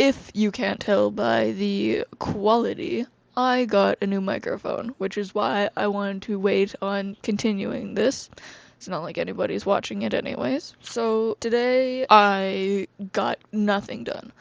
if you can't tell by the quality, I got a new microphone, which is why I wanted to wait on continuing this. It's not like anybody's watching it anyways. So today I got nothing done.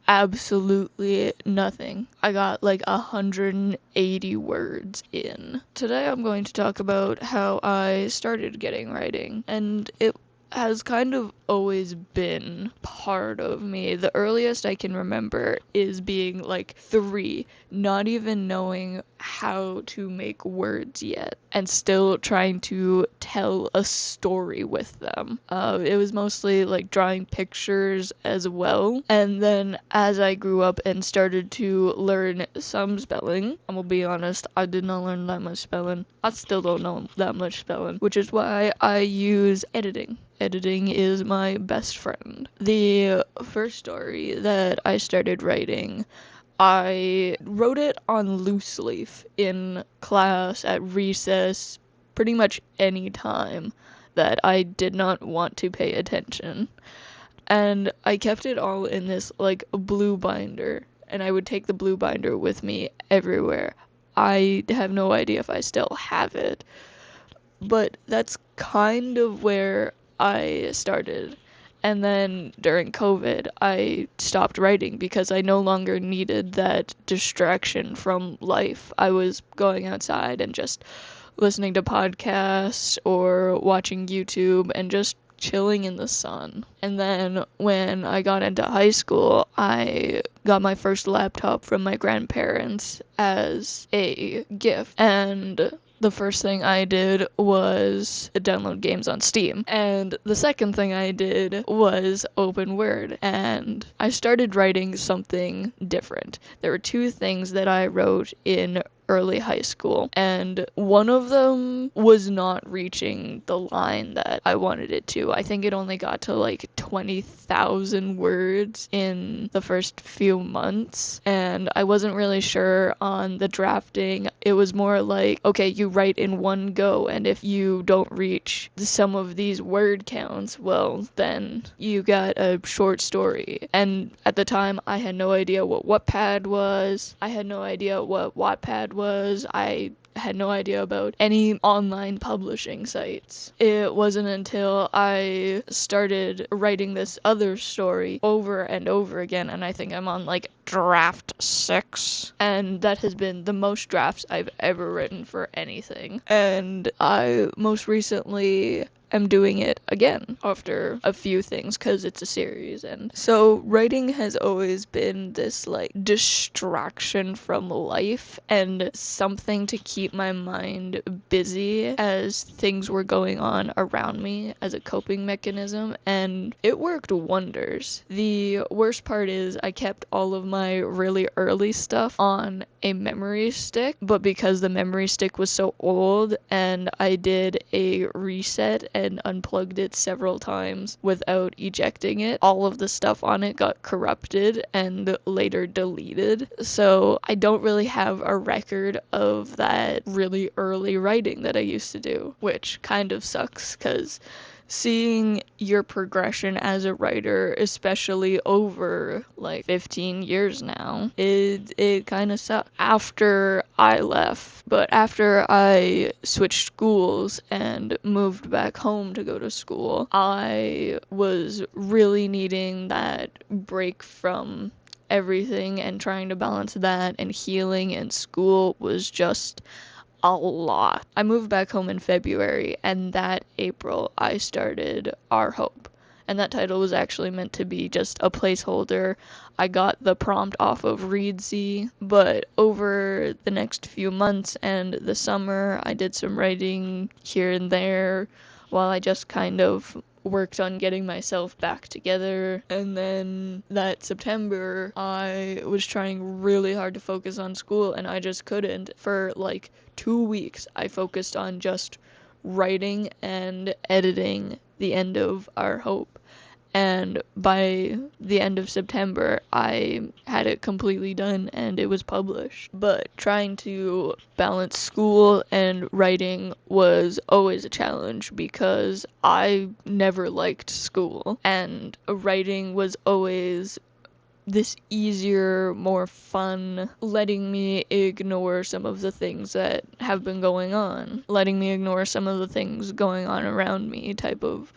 Absolutely nothing. I got like 180 words in. Today I'm going to talk about how I started getting writing, and it has kind of always been part of me. The earliest I can remember is being like 3, not even knowing how to make words yet, and still trying to tell a story with them. It was mostly like drawing pictures as well. And then as I grew up and started to learn some spelling, I'm gonna be honest, I did not learn that much spelling. I still don't know that much spelling, which is why I use editing. Editing is my best friend. The first story that I started writing, I wrote it on loose leaf in class, at recess, pretty much any time that I did not want to pay attention. And I kept it all in this like blue binder, and I would take the blue binder with me everywhere. I have no idea if I still have it, but that's kind of where I started. And then during COVID, I stopped writing because I no longer needed that distraction from life. I was going outside and just listening to podcasts or watching YouTube and just chilling in the sun. And then when I got into high school, I got my first laptop from my grandparents as a gift. And the first thing I did was download games on Steam. And the second thing I did was open Word. And I started writing something different. There were 2 things that I wrote in early high school, and one of them was not reaching the line that I wanted it to. I think it only got to like 20,000 words in the first few months, and I wasn't really sure on the drafting. It was more like, okay, you write in one go, and if you don't reach some of these word counts, well, then you got a short story. And at the time, I had no idea what Wattpad was. I had no idea what Wattpad was. I had no idea about any online publishing sites. It wasn't until I started writing this other story over and over again, and I think I'm on like draft 6, and that has been the most drafts I've ever written for anything. And I most recently am doing it again after a few things because it's a series. And so writing has always been this like distraction from life and something to keep my mind busy as things were going on around me as a coping mechanism, and it worked wonders. The worst part is I kept all of my really early stuff on a memory stick, but because the memory stick was so old and I did a reset and unplugged it several times without ejecting it, all of the stuff on it got corrupted and later deleted. So I don't really have a record of that really early writing that I used to do, which kind of sucks because seeing your progression as a writer, especially over like 15 years now, it kind of sucked after I left. But after I switched schools and moved back home to go to school, I was really needing that break from everything, and trying to balance that and healing and school was just a lot. I moved back home in February, and that April I started Our Hope. And that title was actually meant to be just a placeholder. I got the prompt off of Reedsy, but over the next few months and the summer, I did some writing here and there while I just kind of worked on getting myself back together. And then that September, I was trying really hard to focus on school, and I just couldn't. For like 2 weeks, I focused on just writing and editing the end of Our Hope. And by the end of September, I had it completely done and it was published. But trying to balance school and writing was always a challenge because I never liked school, and writing was always this easier, more fun, letting me ignore some of the things that have been going on, letting me ignore some of the things going on around me type of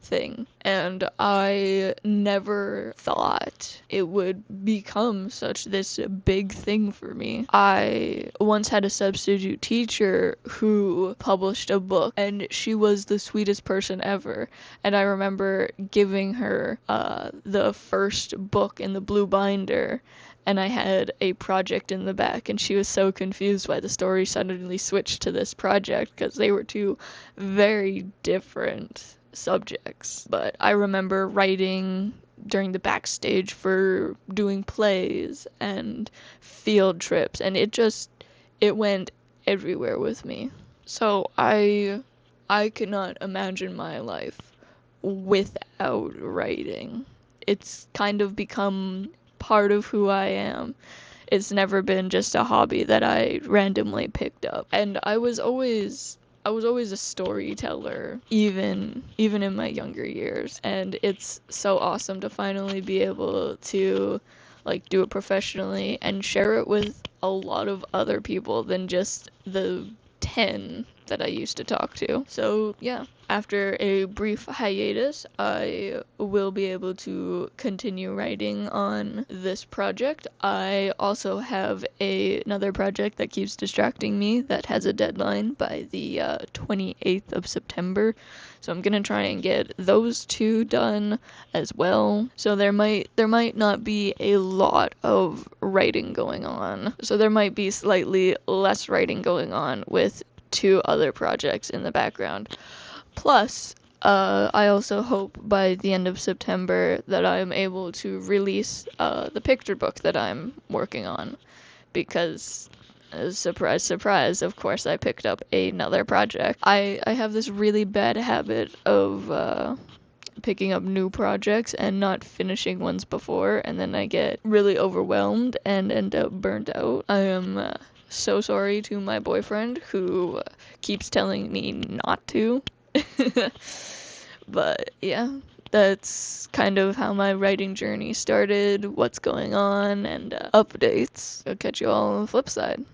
thing. And I never thought it would become such this big thing for me. I once had a substitute teacher who published a book, and she was the sweetest person ever. And I remember giving her the first book in the blue binder, and I had a project in the back, and she was so confused why the story suddenly switched to this project, because they were two very different subjects. But I remember writing during the backstage for doing plays and field trips, and it went everywhere with me. So I cannot imagine my life without writing. It's kind of become part of who I am. It's never been just a hobby that I randomly picked up. And I was always a storyteller, even in my younger years, and it's so awesome to finally be able to like do it professionally and share it with a lot of other people than just the 10 that I used to talk to. So, yeah, after a brief hiatus, I will be able to continue writing on this project. I also have another project that keeps distracting me that has a deadline by the 28th of September. So I'm gonna try and get those two done as well. So there might not be a lot of writing going on. So there might be slightly less writing going on with two other projects in the background. Plus, I also hope by the end of September that I'm able to release the picture book that I'm working on, because surprise, surprise, of course I picked up another project. I have this really bad habit of picking up new projects and not finishing ones before, and then I get really overwhelmed and end up burnt out. I am so sorry to my boyfriend who keeps telling me not to. But yeah, that's kind of how my writing journey started, what's going on, and updates. I'll catch you all on the flip side.